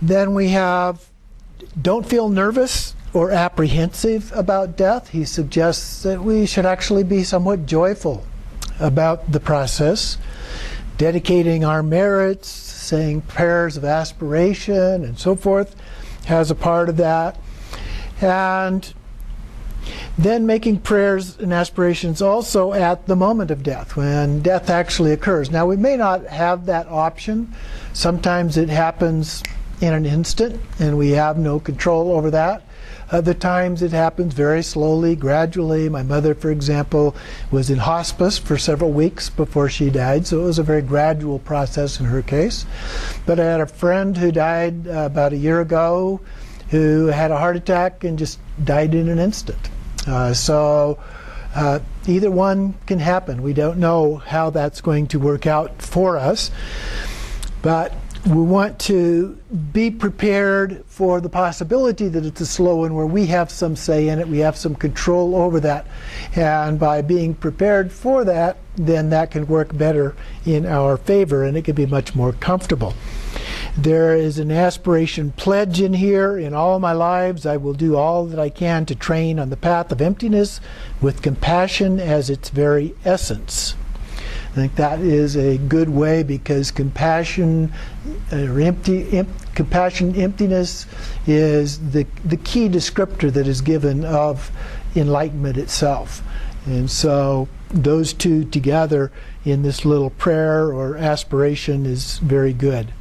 Then we have, don't feel nervous or apprehensive about death. He suggests that we should actually be somewhat joyful about the process, dedicating our merits, saying prayers of aspiration and so forth has a part of that. And then making prayers and aspirations also at the moment of death, when death actually occurs. Now, we may not have that option. Sometimes it happens in an instant, and we have no control over that. Other times it happens very slowly, gradually. My mother, for example, was in hospice for several weeks before she died, so it was a very gradual process in her case. But I had a friend who died about a year ago who had a heart attack and just died in an instant. So either one can happen. We don't know how that's going to work out for us, but we want to be prepared for the possibility that it's a slow one where we have some say in it, we have some control over that. And by being prepared for that, then that can work better in our favor and it can be much more comfortable. There is an aspiration pledge in here. In all my lives, I will do all that I can to train on the path of emptiness with compassion as its very essence. I think that is a good way, because compassion, emptiness is the key descriptor that is given of enlightenment itself. And so those two together in this little prayer or aspiration is very good.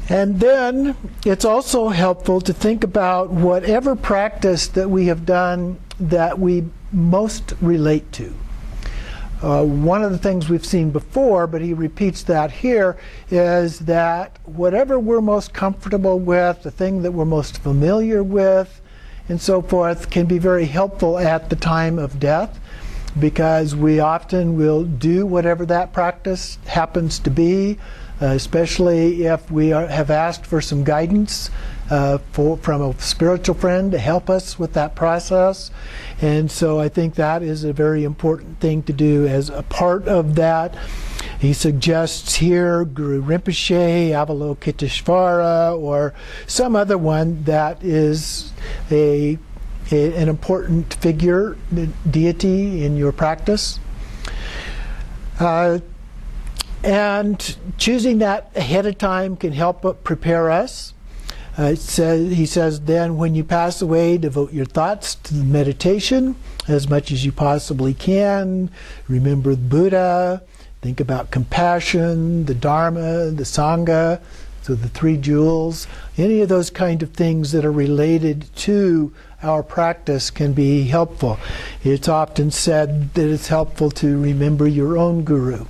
And then it's also helpful to think about whatever practice that we have done that we most relate to. One of the things we've seen before, but he repeats that here, is that whatever we're most comfortable with, the thing that we're most familiar with, and so forth, can be very helpful at the time of death, because we often will do whatever that practice happens to be, especially if we have asked for some guidance from a spiritual friend to help us with that process. And so I think that is a very important thing to do as a part of that. He suggests here Guru Rinpoche, Avalokiteshvara, or some other one that is an important figure, deity in your practice. And choosing that ahead of time can help prepare us. He says, then when you pass away, devote your thoughts to the meditation as much as you possibly can. Remember the Buddha. Think about compassion, the Dharma, the Sangha, so the three jewels. Any of those kind of things that are related to our practice can be helpful. It's often said that it's helpful to remember your own guru,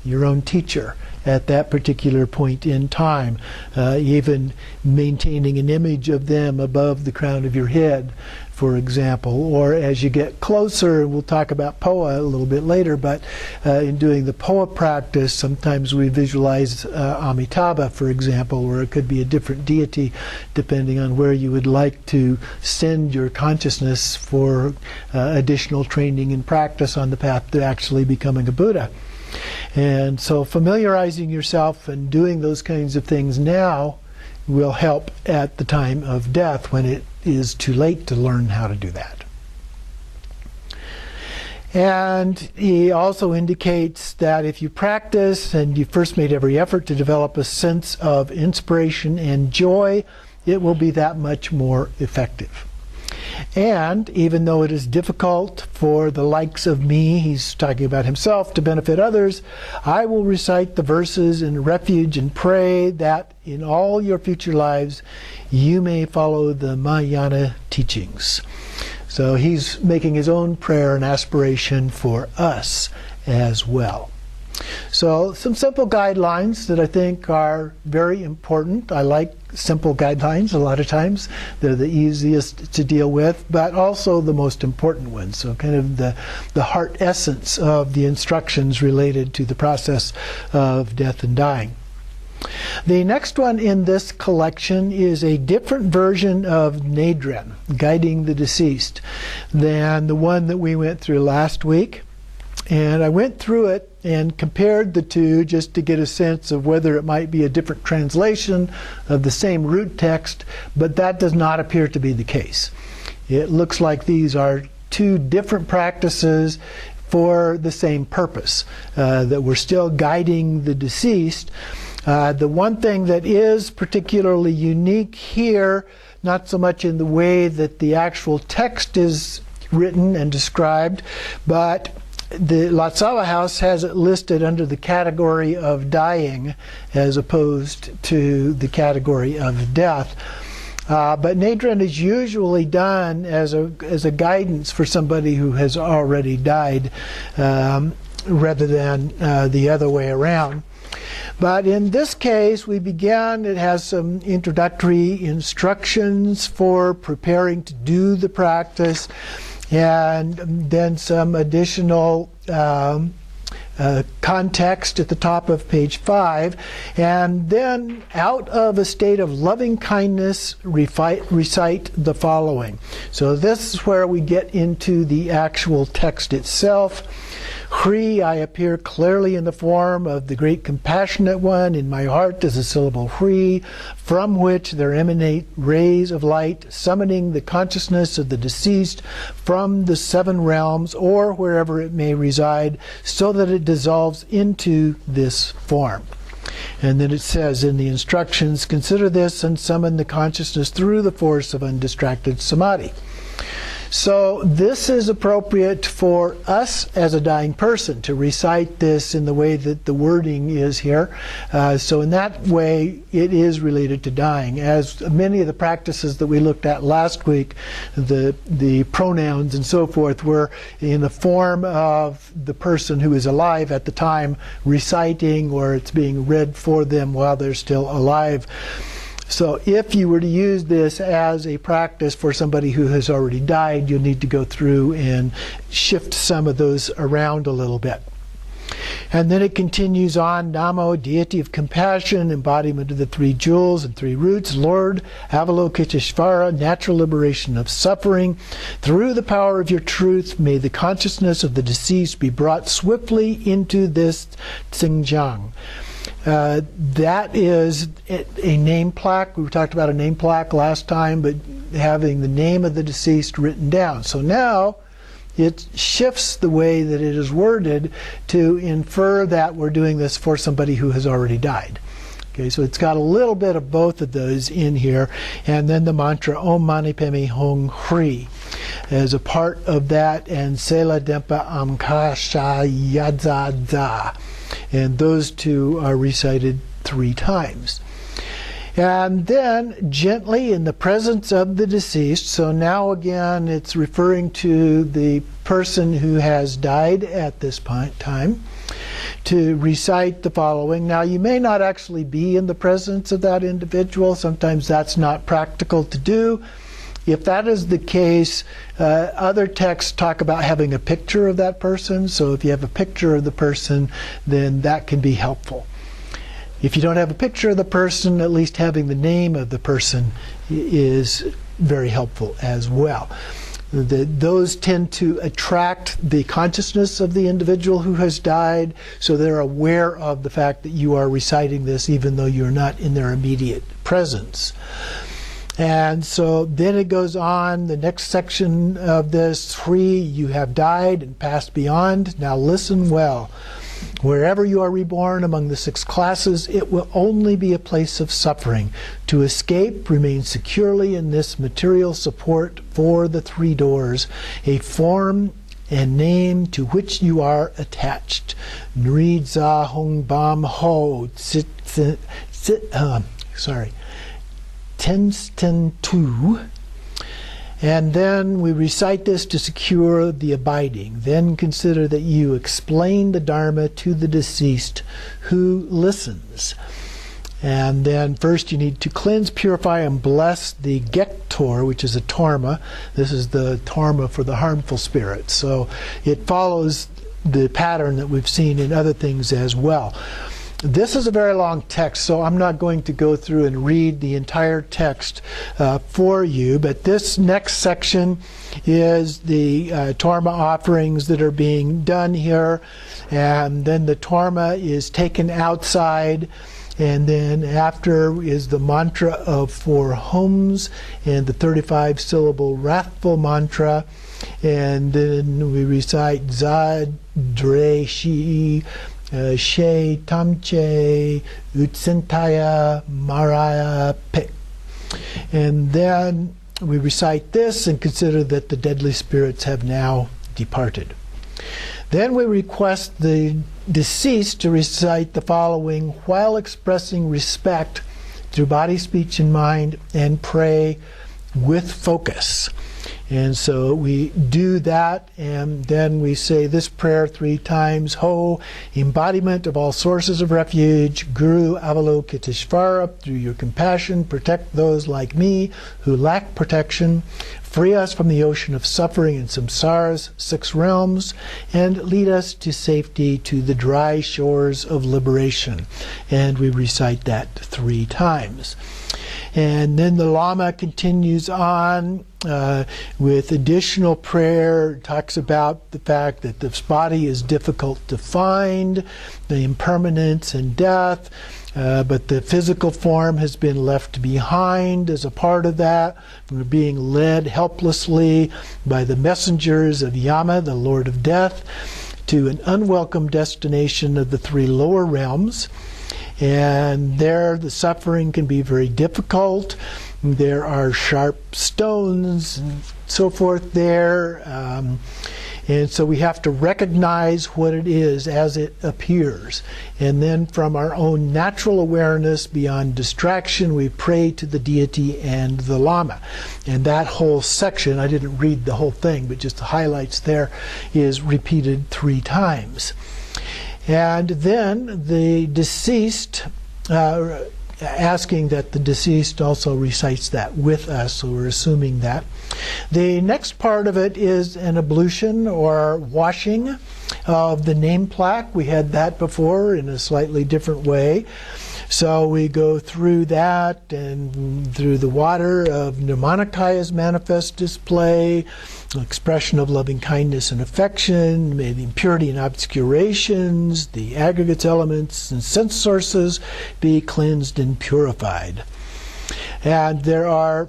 your own teacher at that particular point in time, even maintaining an image of them above the crown of your head, for example. Or as you get closer, and we'll talk about Poa a little bit later, but in doing the Poa practice, sometimes we visualize Amitabha, for example, or it could be a different deity depending on where you would like to send your consciousness for additional training and practice on the path to actually becoming a Buddha. And so familiarizing yourself and doing those kinds of things now will help at the time of death, when it is too late to learn how to do that. And he also indicates that if you practice and you first made every effort to develop a sense of inspiration and joy, it will be that much more effective. And even though it is difficult for the likes of me, he's talking about himself, to benefit others, I will recite the verses in refuge and pray that in all your future lives you may follow the Mahayana teachings. So he's making his own prayer and aspiration for us as well. So some simple guidelines that I think are very important. I like simple guidelines a lot of times. They're the easiest to deal with, but also the most important ones. So kind of the heart essence of the instructions related to the process of death and dying. The next one in this collection is a different version of Nadren, guiding the deceased, than the one that we went through last week. And I went through it and compared the two just to get a sense of whether it might be a different translation of the same root text, but that does not appear to be the case. It looks like these are two different practices for the same purpose, that we're still guiding the deceased. The one thing that is particularly unique here, not so much in the way that the actual text is written and described, but the Lotsawa House has it listed under the category of dying as opposed to the category of death. But Nadran is usually done as a guidance for somebody who has already died, rather than the other way around. But in this case, we began, it has some introductory instructions for preparing to do the practice, and then some additional context at the top of page 5, and then out of a state of loving kindness recite the following. So this is where we get into the actual text itself. Hri, I appear clearly in the form of the great compassionate one. In my heart is a syllable Hri, from which there emanate rays of light, summoning the consciousness of the deceased from the 7 realms, or wherever it may reside, so that it dissolves into this form. And then it says in the instructions, consider this and summon the consciousness through the force of undistracted samadhi. So this is appropriate for us as a dying person to recite this in the way that the wording is here. So in that way, it is related to dying. As many of the practices that we looked at last week, the pronouns and so forth were in the form of the person who is alive at the time reciting, or it's being read for them while they're still alive. So if you were to use this as a practice for somebody who has already died, you'll need to go through and shift some of those around a little bit. And then it continues on, Namo, deity of compassion, embodiment of the 3 jewels and 3 roots, Lord Avalokiteshvara, natural liberation of suffering. Through the power of your truth, may the consciousness of the deceased be brought swiftly into this Tsingjang. That is a name plaque. We talked about a name plaque last time, but having the name of the deceased written down. So now it shifts the way that it is worded to infer that we're doing this for somebody who has already died. Okay, so it's got a little bit of both of those in here. And then the mantra Om Mani Padme Hum Hri as a part of that, and Sela Dempa Amkasha Yadza Da. And those two are recited 3 times. And then gently in the presence of the deceased, so now again it's referring to the person who has died at this time, to recite the following. Now you may not actually be in the presence of that individual. Sometimes that's not practical to do. If that is the case, other texts talk about having a picture of that person. So if you have a picture of the person, then that can be helpful. If you don't have a picture of the person, at least having the name of the person is very helpful as well. Those tend to attract the consciousness of the individual who has died, so they're aware of the fact that you are reciting this even though you're not in their immediate presence. And so then it goes on, the next section of this, 3, you have died and passed beyond. Now listen well. Wherever you are reborn among the 6 classes, it will only be a place of suffering. To escape, remain securely in this material support for the 3 doors, a form and name to which you are attached. Nri Za Hong Bam Ho Tensten Tu. And then we recite this to secure the abiding. Then consider that you explain the Dharma to the deceased who listens. And then first you need to cleanse, purify, and bless the Gektor, which is a Torma. This is the Torma for the harmful spirits. So it follows the pattern that we've seen in other things as well. This is a very long text, so I'm not going to go through and read the entire text for you, but this next section is the torma offerings that are being done here, and then the torma is taken outside, and then after is the mantra of 4 hums and the 35-syllable wrathful mantra, and then we recite Zad, Dre, Shi, She, Tamche, Utsentaya, Maraya, Pe. And then we recite this and consider that the deadly spirits have now departed. Then we request the deceased to recite the following while expressing respect through body, speech, and mind, and pray with focus. And so we do that, and then we say this prayer 3 times. Ho, embodiment of all sources of refuge, Guru Avalokiteshvara, through your compassion, protect those like me who lack protection. Free us from the ocean of suffering and samsara's 6 realms, and lead us to safety to the dry shores of liberation. And we recite that 3 times. And then the Lama continues on with additional prayer. It talks about the fact that this body is difficult to find, the impermanence and death, but the physical form has been left behind as a part of that. We're being led helplessly by the messengers of Yama, the Lord of Death, to an unwelcome destination of the 3 lower realms. And there the suffering can be very difficult. There are sharp stones and so forth there. And so we have to recognize what it is as it appears. And then from our own natural awareness beyond distraction, we pray to the deity and the Lama. And that whole section, I didn't read the whole thing, but just the highlights there, is repeated 3 times. And then the deceased, asking that the deceased also recites that with us, so we're assuming that. The next part of it is an ablution or washing of the name plaque. We had that before in a slightly different way. So we go through that and through the water of Nirmanakaya's manifest display, expression of loving kindness and affection, may the impurity and obscurations, the aggregates, elements, and sense sources be cleansed and purified. And there are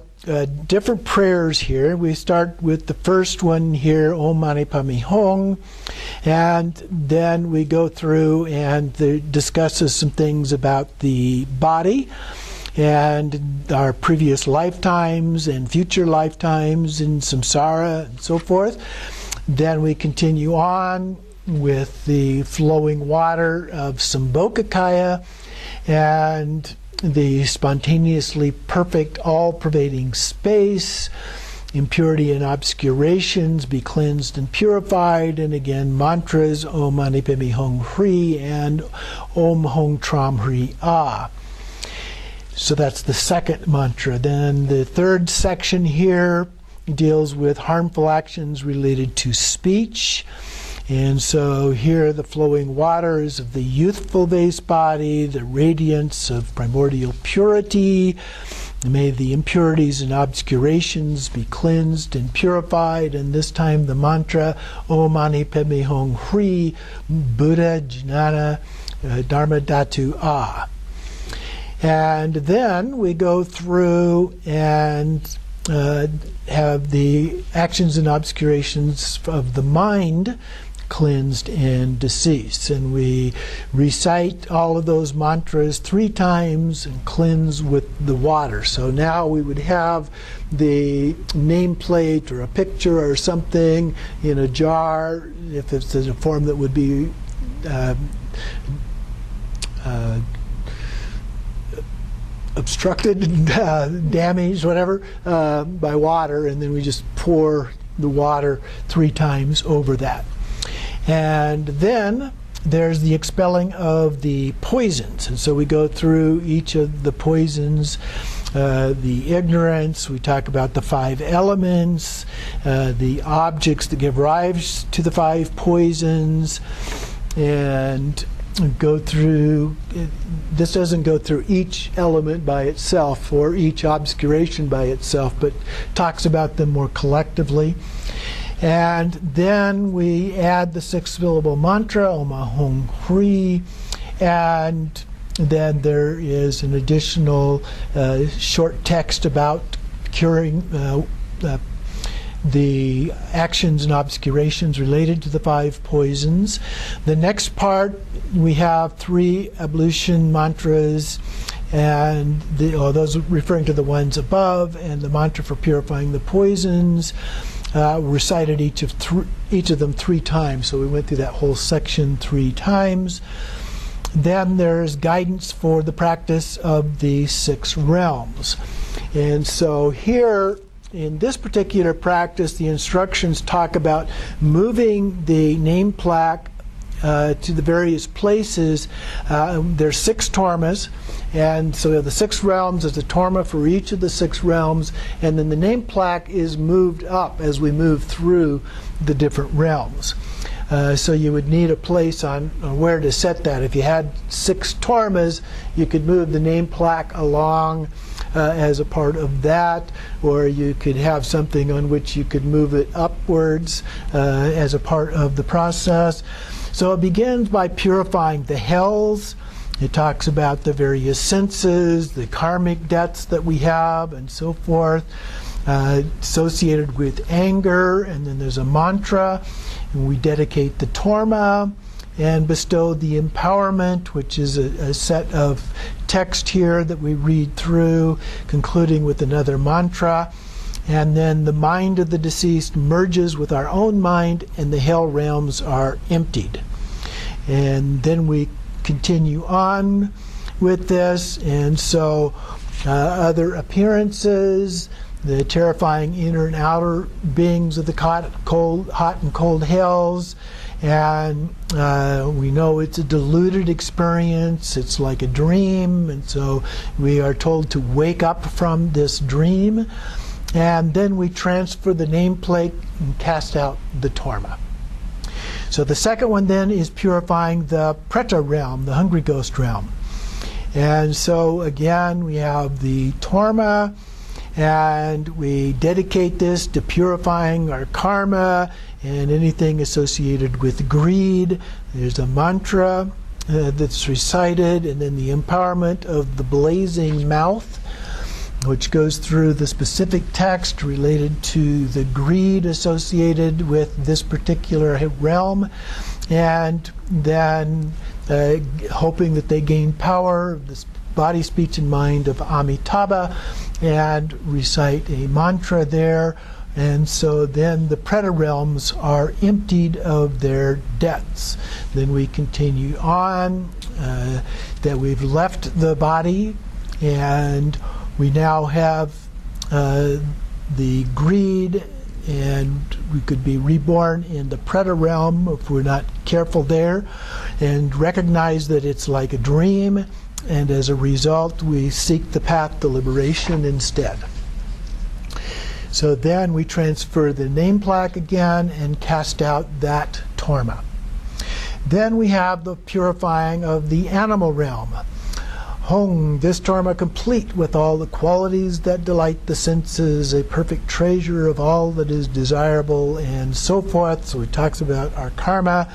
different prayers here. We start with the first one here, Om Mani Padme Hum, and then we go through and it discusses some things about the body and our previous lifetimes and future lifetimes in samsara and so forth. Then we continue on with the flowing water of Sambhogakaya and the spontaneously perfect, all-pervading space, impurity and obscurations be cleansed and purified, and again mantras Om Mani Padme Hum Hri and Om Hum Tram Hri Ah. So that's the second mantra. Then the third section here deals with harmful actions related to speech. And so here the flowing waters of the youthful base body, the radiance of primordial purity, may the impurities and obscurations be cleansed and purified. And this time the mantra Om Mani Padme Hum Hri Buddha Jnana Dharma Dhatu Ah. And then we go through and have the actions and obscurations of the mind cleansed and deceased. And we recite all of those mantras 3 times and cleanse with the water. So now we would have the nameplate or a picture or something in a jar, if it's in a form that would be obstructed, damaged, whatever, by water, and then we just pour the water 3 times over that. And then there's the expelling of the poisons. And so we go through each of the poisons, the ignorance, we talk about the 5 elements, the objects that give rise to the 5 poisons, and go through, this doesn't go through each element by itself or each obscuration by itself, but talks about them more collectively. And then we add the 6-syllable mantra, Oma Hong Hri, and then there is an additional short text about curing the actions and obscurations related to the 5 poisons. The next part, we have 3 ablution mantras, and those referring to the ones above, and the mantra for purifying the poisons. Recited each of them 3 times, so we went through that whole section 3 times. Then there's guidance for the practice of the 6 realms. And so here, in this particular practice, the instructions talk about moving the name plaque to the various places. There's 6 tormas, and so we have the 6 realms. There's a torma for each of the 6 realms, and then the name plaque is moved up as we move through the different realms. So you would need a place on where to set that. If you had 6 tormas, you could move the name plaque along as a part of that, or you could have something on which you could move it upwards as a part of the process. So it begins by purifying the hells. It talks about the various senses, the karmic debts that we have, and so forth, associated with anger. And then there's a mantra, and we dedicate the torma and bestow the empowerment, which is a set of text here that we read through, concluding with another mantra. And then the mind of the deceased merges with our own mind, and the hell realms are emptied. And then we continue on with this, and so other appearances, the terrifying inner and outer beings of the hot and cold hells, and we know it's a diluted experience. It's like a dream, and so we are told to wake up from this dream, and then we transfer the nameplate and cast out the torma. So the second one then is purifying the preta realm, the hungry ghost realm. And so again, we have the torma, and we dedicate this to purifying our karma and anything associated with greed. There's a mantra that's recited, and then the empowerment of the blazing mouth, which goes through the specific text related to the greed associated with this particular realm, and then hoping that they gain power, this body, speech, and mind of Amitabha, and recite a mantra there. And so then the preta realms are emptied of their debts. Then we continue on, that we've left the body, and we now have the greed, and we could be reborn in the preta realm if we're not careful there, and recognize that it's like a dream, and as a result we seek the path to liberation instead. So then we transfer the name plaque again and cast out that torma. Then we have the purifying of the animal realm. Hong, this torma complete with all the qualities that delight the senses, a perfect treasure of all that is desirable, and so forth. So it talks about our karma,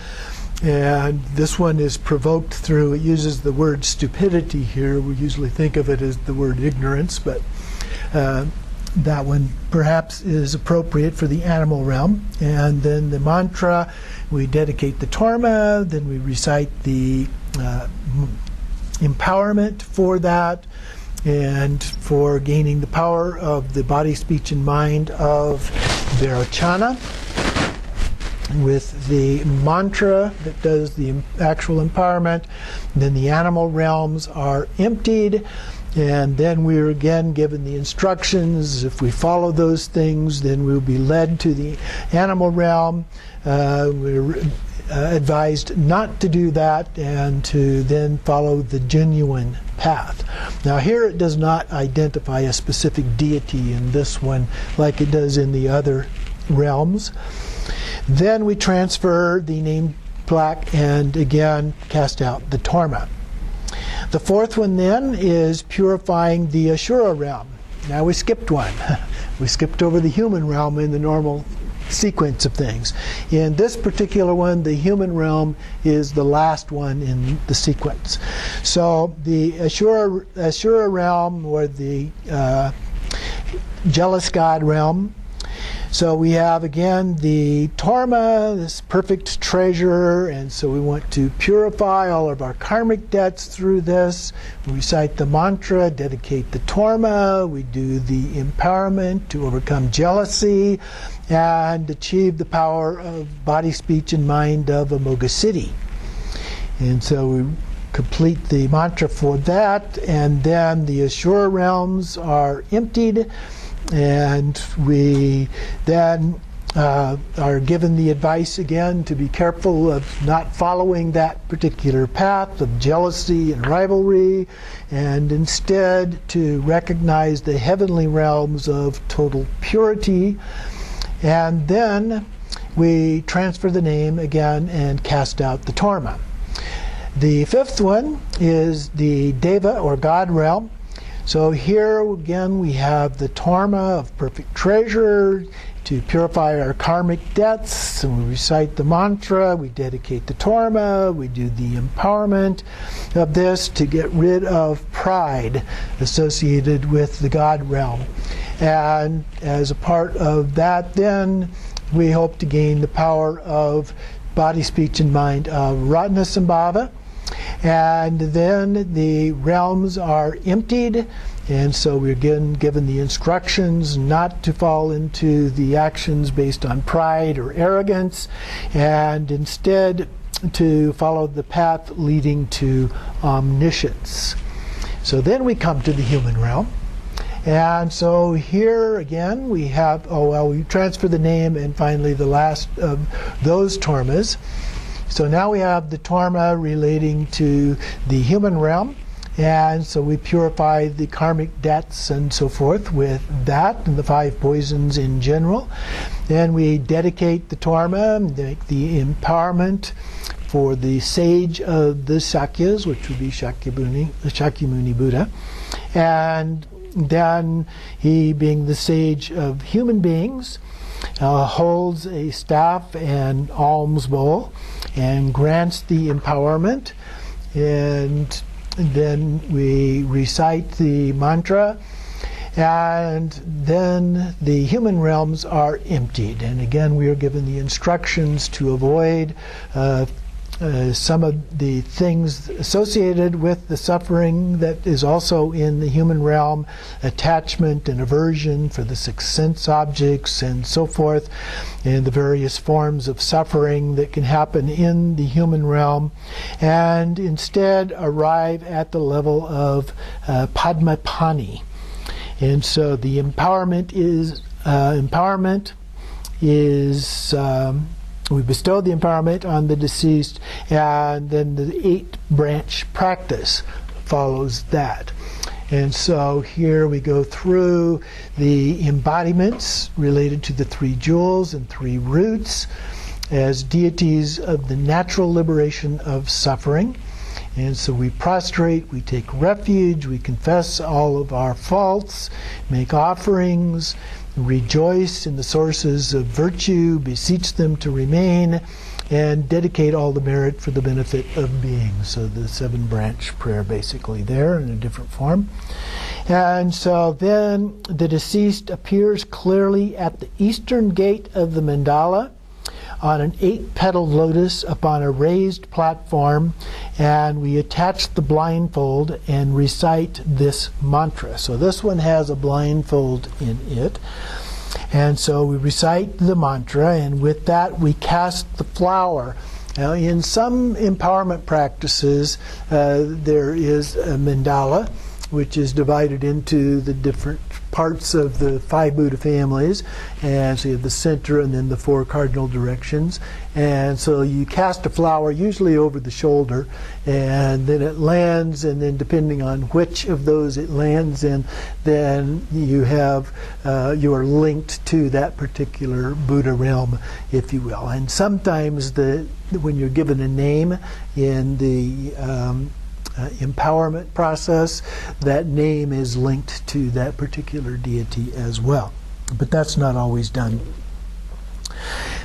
and this one is provoked through, it uses the word stupidity here. We usually think of it as the word ignorance, but that one perhaps is appropriate for the animal realm. And then the mantra, we dedicate the torma, then we recite the empowerment for that, and for gaining the power of the body, speech, and mind of Vairocana, with the mantra that does the actual empowerment. Then the animal realms are emptied, and then we're again given the instructions. If we follow those things, then we'll be led to the animal realm. We're advised not to do that, and to then follow the genuine path. Now here it does not identify a specific deity in this one like it does in the other realms. Then we transfer the name plaque, and again cast out the torma. The fourth one then is purifying the Ashura realm. Now we skipped one. We skipped over the human realm in the normal sequence of things. In this particular one, the human realm is the last one in the sequence. So the Ashura realm, or the jealous god realm. So we have again the torma, this perfect treasure, and so we want to purify all of our karmic debts through this. We recite the mantra, dedicate the torma, we do the empowerment to overcome jealousy and achieve the power of body, speech, and mind of Amoghasiddhi. And so we complete the mantra for that, and then the Ashura realms are emptied, and we then are given the advice again to be careful of not following that particular path of jealousy and rivalry, and instead to recognize the heavenly realms of total purity. And then we transfer the name again and cast out the torma. The fifth one is the Deva, or God realm. So here again we have the torma of perfect treasure to purify our karmic debts, and we recite the mantra, we dedicate the torma, we do the empowerment of this to get rid of pride associated with the God realm. And as a part of that, then we hope to gain the power of body, speech, and mind of Ratnasambhava. And then the realms are emptied, and so we're again given the instructions not to fall into the actions based on pride or arrogance, and instead to follow the path leading to omniscience. So then we come to the human realm. And so here again we have, we transfer the name, and finally the last of those tormas. So now we have the torma relating to the human realm, and so we purify the karmic debts and so forth with that, and the 5 poisons in general. Then we dedicate the torma, make the empowerment for the sage of the Shakyas, which would be Shakyamuni Buddha. And then he, being the sage of human beings, holds a staff and alms bowl and grants the empowerment. And then we recite the mantra, and then the human realms are emptied. And again, we are given the instructions to avoid some of the things associated with the suffering that is also in the human realm, attachment and aversion for the 6 sense objects and so forth, and the various forms of suffering that can happen in the human realm, and instead arrive at the level of Padmapani. And so the empowerment is we bestow the empowerment on the deceased, and then the 8-branch practice follows that. And so here we go through the embodiments related to the 3 jewels and 3 roots as deities of the natural liberation of suffering. And so we prostrate, we take refuge, we confess all of our faults, make offerings, rejoice in the sources of virtue, beseech them to remain, and dedicate all the merit for the benefit of beings. So the 7-branch prayer basically there in a different form. And so then the deceased appears clearly at the eastern gate of the mandala on an 8-petaled lotus upon a raised platform, and we attach the blindfold and recite this mantra. So this one has a blindfold in it. And so we recite the mantra, and with that we cast the flower. Now, in some empowerment practices, there is a mandala which is divided into the different parts of the 5 Buddha families. And so you have the center and then the 4 cardinal directions. And so you cast a flower usually over the shoulder, and then it lands, and then depending on which of those it lands in, then you are linked to that particular Buddha realm, if you will. And sometimes when you're given a name in the empowerment process, that name is linked to that particular deity as well. But that's not always done.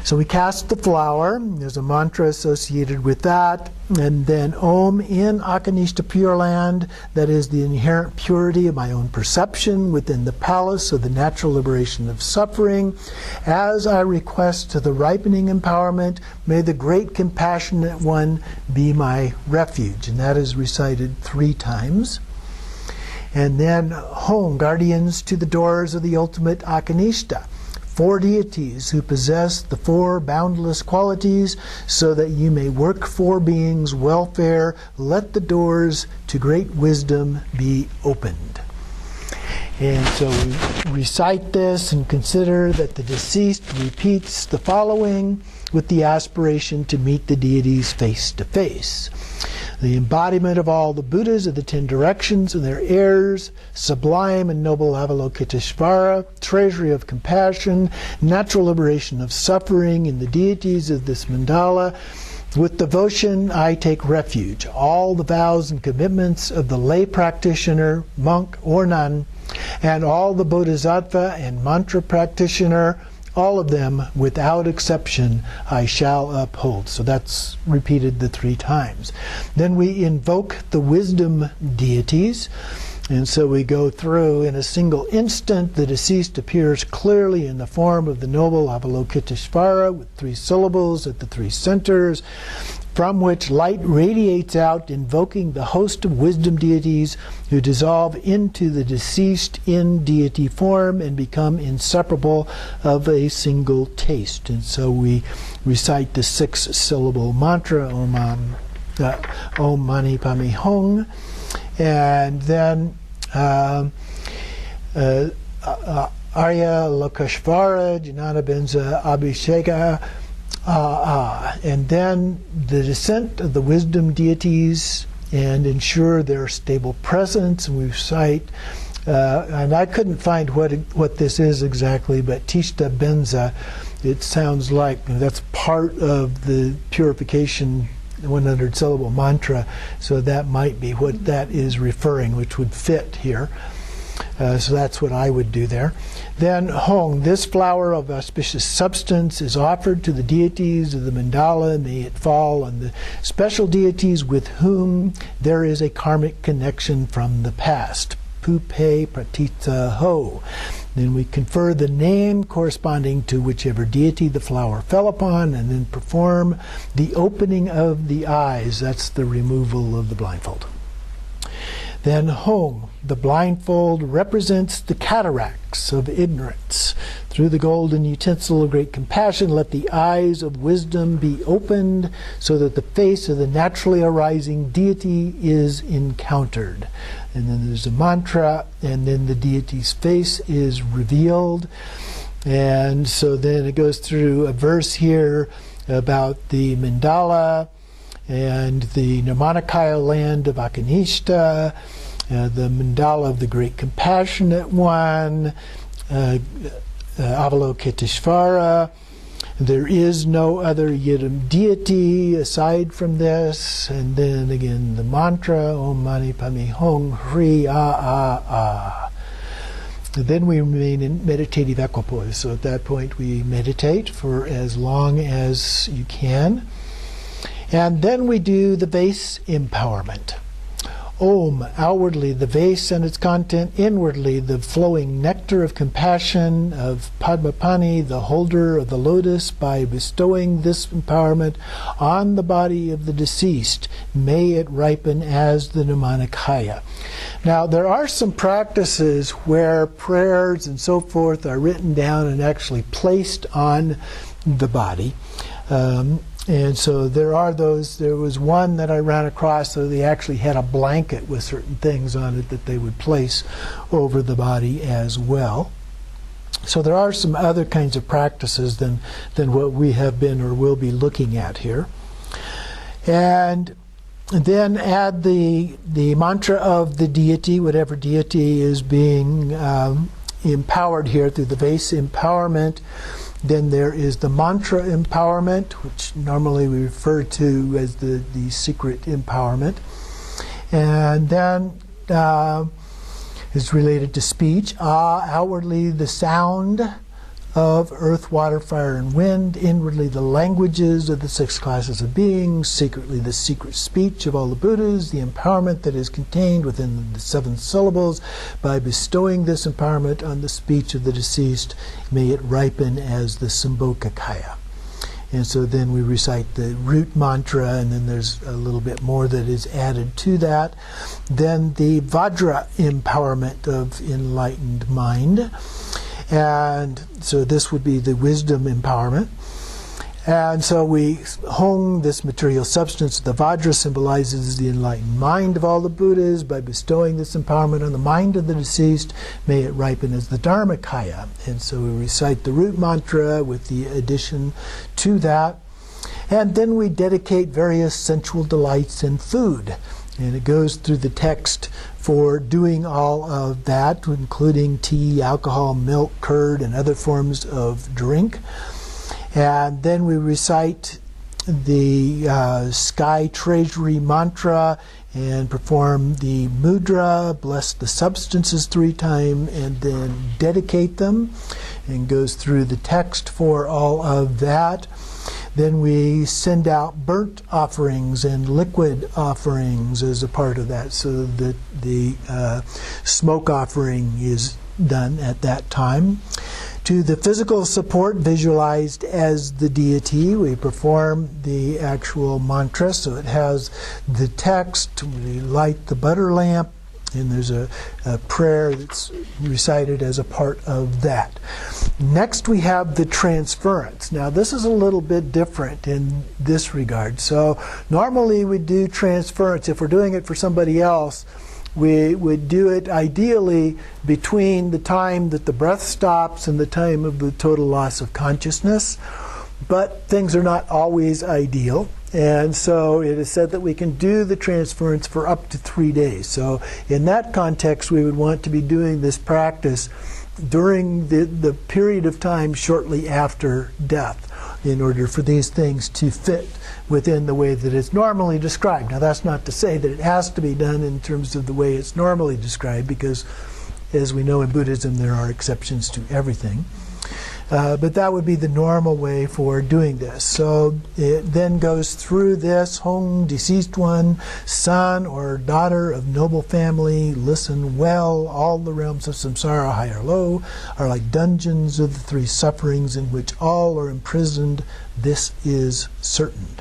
So we cast the flower. There's a mantra associated with that. And then Om in Akanishta Pure Land, that is the inherent purity of my own perception within the palace of the natural liberation of suffering. As I request to the ripening empowerment, may the great compassionate one be my refuge. And that is recited 3 times. And then Home, guardians to the doors of the ultimate Akanishta. 4 deities who possess the 4 boundless qualities, so that you may work for beings' welfare. Let the doors to great wisdom be opened. And so we recite this and consider that the deceased repeats the following with the aspiration to meet the deities face to face. The embodiment of all the Buddhas of the 10 directions and their heirs, sublime and noble Avalokiteshvara, treasury of compassion, natural liberation of suffering in the deities of this mandala. With devotion I take refuge. All the vows and commitments of the lay practitioner, monk or nun, and all the bodhisattva and mantra practitioner, all of them without exception I shall uphold. So that's repeated the 3 times. Then we invoke the wisdom deities. And so we go through in a single instant. The deceased appears clearly in the form of the noble Avalokiteshvara with 3 syllables at the 3 centers, from which light radiates out, invoking the host of wisdom deities who dissolve into the deceased in deity form and become inseparable of a single taste. And so we recite the 6-syllable mantra, Om Mani Padme Hum, and then Arya Lokeshvara Jnana Benza Abhisheka. And then the descent of the wisdom deities and ensure their stable presence. And we recite, and I couldn't find what this is exactly, but Tishta Benza, it sounds like that's part of the purification 100-syllable mantra, so that might be what that is referring, which would fit here. So that's what I would do there. Then Hong, this flower of auspicious substance is offered to the deities of the mandala. May it fall on the special deities with whom there is a karmic connection from the past. Pupe Pratita Ho. Then we confer the name corresponding to whichever deity the flower fell upon, and then perform the opening of the eyes. That's the removal of the blindfold. Then Hong, the blindfold represents the cataracts of ignorance. Through the golden utensil of great compassion, let the eyes of wisdom be opened, so that the face of the naturally arising deity is encountered. And then there's a mantra, and then the deity's face is revealed. And so then it goes through a verse here about the mandala, and the Nirmanakaya land of Akanishta, the mandala of the great compassionate one, Avalokiteshvara. There is no other Yidam deity aside from this. And then again the mantra, Om Mani Padme Hum, Hri A. Then we remain in meditative equipoise. So at that point we meditate for as long as you can. And then we do the vase empowerment. Om, outwardly the vase and its content, inwardly the flowing nectar of compassion of Padmapani, the holder of the lotus, by bestowing this empowerment on the body of the deceased, may it ripen as the Nirmanakaya. Now, there are some practices where prayers and so forth are written down and actually placed on the body. And so there are those. There was one that I ran across, so they actually had a blanket with certain things on it that they would place over the body as well. So there are some other kinds of practices than what we have been or will be looking at here. And then add the mantra of the deity, whatever deity is being empowered here through the vase empowerment. Then there is the mantra empowerment, which normally we refer to as the secret empowerment. And then is related to speech. Outwardly the sound of earth, water, fire, and wind. Inwardly the languages of the 6 classes of beings. Secretly the secret speech of all the Buddhas. The empowerment that is contained within the 7 syllables. By bestowing this empowerment on the speech of the deceased, may it ripen as the Sambhogakaya. And so then we recite the root mantra, and then there's a little bit more that is added to that. Then the Vajra empowerment of enlightened mind. And so this would be the wisdom empowerment. And so we hone this material substance. The Vajra symbolizes the enlightened mind of all the Buddhas. By bestowing this empowerment on the mind of the deceased, may it ripen as the Dharmakaya. And so we recite the root mantra with the addition to that. And then we dedicate various sensual delights in food. And it goes through the text for doing all of that, including tea, alcohol, milk, curd, and other forms of drink. And then we recite the sky treasury mantra and perform the mudra, bless the substances 3 times, and then dedicate them, and goes through the text for all of that. Then we send out burnt offerings and liquid offerings as a part of that, so that the smoke offering is done at that time. To the physical support visualized as the deity, we perform the actual mantra. So it has the text, we light the butter lamp, and there's a prayer that's recited as a part of that. Next we have the transference. Now this is a little bit different in this regard. So normally we do transference. If we're doing it for somebody else, we would do it ideally between the time that the breath stops and the time of the total loss of consciousness. But things are not always ideal. And so it is said that we can do the transference for up to 3 days. So in that context, we would want to be doing this practice during the period of time shortly after death, in order for these things to fit within the way that it's normally described. Now that's not to say that it has to be done in terms of the way it's normally described, because as we know in Buddhism there are exceptions to everything. But that would be the normal way for doing this. So it then goes through this: Hong, deceased one, son or daughter of noble family, listen well. All the realms of samsara, high or low, are like dungeons of the 3 sufferings in which all are imprisoned. This is certain.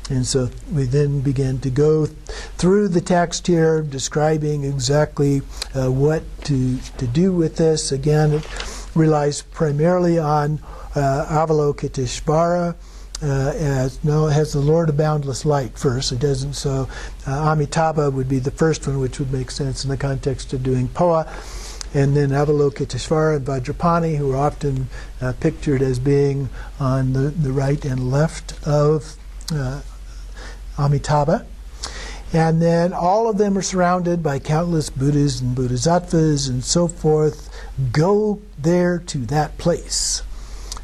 And so we then begin to go through the text here, describing exactly what to do with this. Again, it relies primarily on Avalokiteshvara, it has the Lord of Boundless Light first. It doesn't. So Amitabha would be the first one, which would make sense in the context of doing Poa. And then Avalokiteshvara and Vajrapani, who are often pictured as being on the right and left of Amitabha. And then all of them are surrounded by countless Buddhas and Bodhisattvas and so forth. Go there to that place.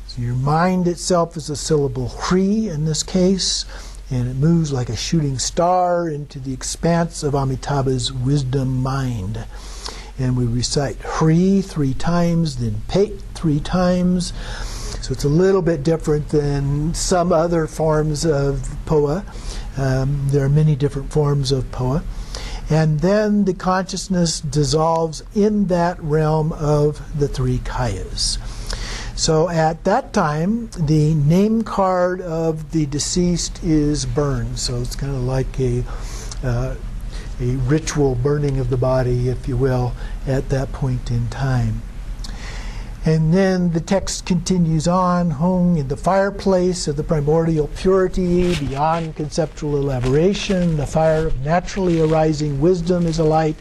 So your mind itself is a syllable Hri in this case, and it moves like a shooting star into the expanse of Amitabha's wisdom mind. And we recite Hri 3 times, then Pet 3 times. So it's a little bit different than some other forms of Poa. There are many different forms of Poa. And then the consciousness dissolves in that realm of the 3 kayas. So at that time, the name card of the deceased is burned. So it's kind of like a ritual burning of the body, if you will, at that point in time. And then the text continues on, hung in the fireplace of the primordial purity, beyond conceptual elaboration, the fire of naturally arising wisdom is alight,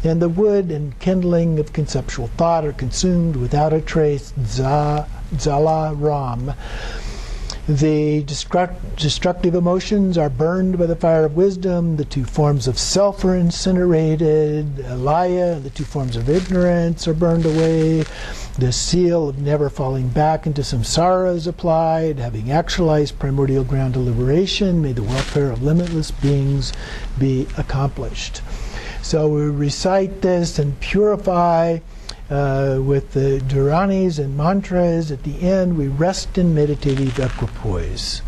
and the wood and kindling of conceptual thought are consumed without a trace, Zala Ram. The destructive emotions are burned by the fire of wisdom. The two forms of self are incinerated. Alaya, the two forms of ignorance are burned away. The seal of never falling back into samsara is applied. Having actualized primordial ground of liberation, may the welfare of limitless beings be accomplished. So we recite this and purify with the dharanis and mantras. At the end, we rest in meditative equipoise.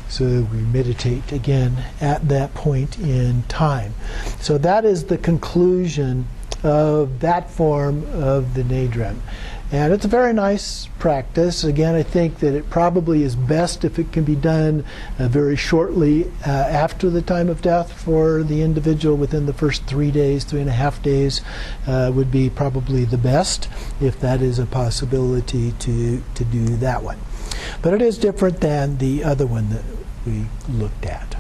So we meditate again at that point in time. So that is the conclusion of that form of the Nedram. And it's a very nice practice. Again, I think that it probably is best if it can be done very shortly after the time of death for the individual. Within the first 3 days, 3.5 days would be probably the best, if that is a possibility to do that one. But it is different than the other one that we looked at.